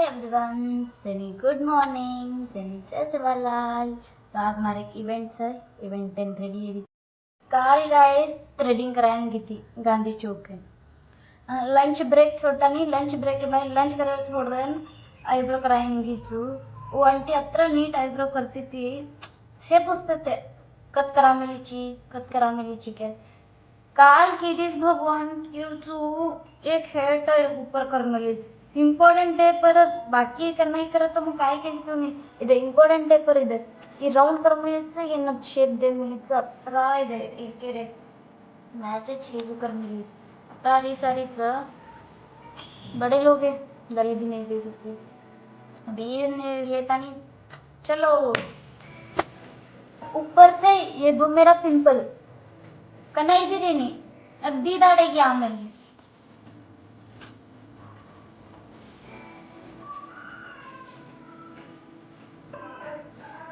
Everyone, सनी good morning. सनी कैसे वाला आज? तो आज हमारे एक इवेंट्स है। इवेंट 10 रेडी है। काल गाइस थ्रेडिंग कराएंगी थी गांधी चौक के लंच ब्रेक छोड़ता नहीं। लंच ब्रेक के बाद लंच करायला छोड़ देन आईब्रो कराएंगी तू। वो आंटी अत्र नीट आईब्रो करती थी। से पूछते थे कत करा मिलीची के काल कीधीस भगवान क्यों तू एक हेयर टाइप ऊपर कर मिलीच इम्पॉर्टंट है पर बाकी करना ही करा तो मग काय केली तुम्ही इधर इम्पॉर्टंट है पर इधर ये राउंड कर मिलीच ये न शेप दे मिलीच अत्रा इधर एक रे मैच छेद कर मिलीच अत्रा ये सारीच बड़े लोग हैं गले भी नहीं दे सकते अभी ये तानी चलो ऊपर से ये दो मेरा पिंपल कनाई भी देनी अब दी दाड़ेगी आमेली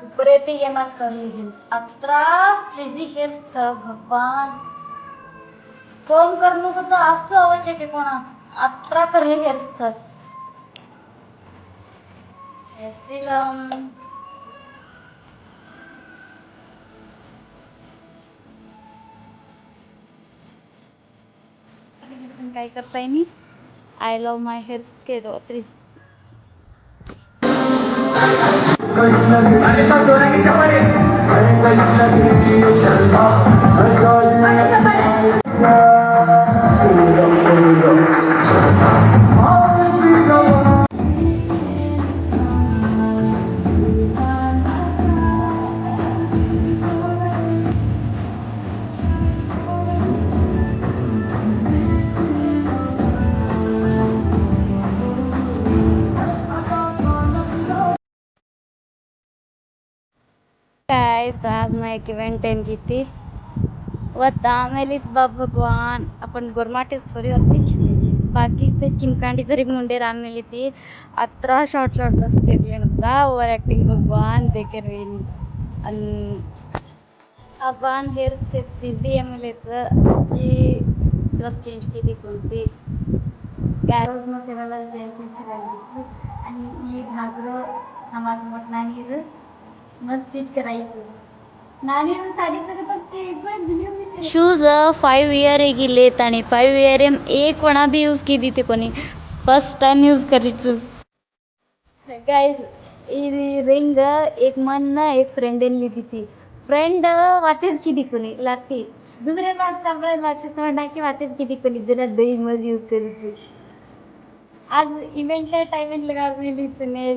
ऊपर पे ये मत कर लीजिए अत्रा फ्रिजी हेयर्स भगवान कोम करनु को तो आसू आवचे के कोणा अत्रा कर हेयर्स ऐसे राम काय करताय नी आय लव माय हेअर्स के दो त्रिस तो आज मैं एक इवेंट अटेंड की थी भगवान अपन गोरमाटे सोरी होती बाकी से चिमकांडी जरी मुंडे राम मिली थी अत्रा शॉर्ट रस्ते ओवर एक्टिंग भगवान देखे रही अपन हेयर से बिझी जी ड्रेस चेंज की थी कोणती गॅरोज मध्ये मला जयंतीची घालायची आणि ही घागरं आम्हाला मोठ नाही मस्त स्टिच करायचं नानी साडीचं तर शूज 5 ईयर की लेत आणि 5 ईयर एक कोणा भी यूज की थी कोणी फर्स्ट टाइम यूज करीचू गाइस ये रिंग एक मन ना एक फ्रेंड ली थी फ्रेंड वातेच की थी कोणी लागती दुसरे बात सांभाळ लागते म्हणा की वातेच की थी कोणी जुना दही मज यूज करीचू आज इवेंट टाइम लगा मिली तूने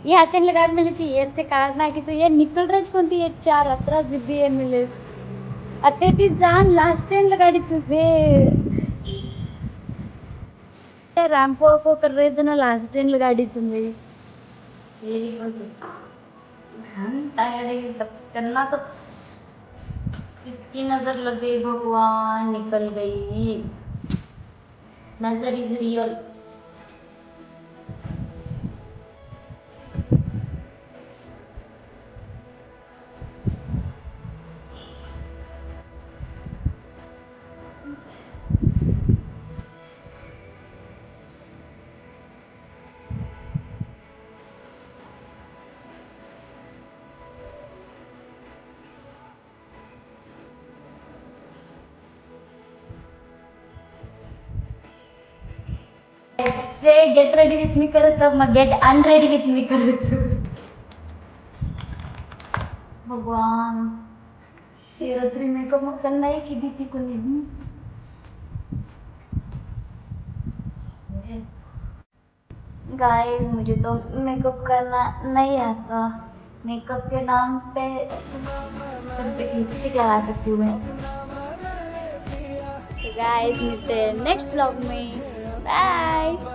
ये हाथ लगा मिली थी ये से काटना की तो ये निकल रही कौन थी ये 4 18 जिद्दी है मिले अते ती जान लास्ट टाइम लगाड़ी तुझे रैंपो को कर रहे थे ना लास्ट टाइम लगाड़ी तुमने हम टायर्ड है करना तो इसकी नजर लग गई भगवान निकल गई नजर is real say get ready with me करत मग गेट अनरेडी विथ मी करत भगवान ये रात्रि मेकअप मग करना है कि दीदी को नहीं गाइस मुझे तो मेकअप करना नहीं आता मेकअप के नाम पे सिर्फ लिपस्टिक लगा सकती हूँ मैं तो गाइस मिलते हैं नेक्स्ट ब्लॉग में बाय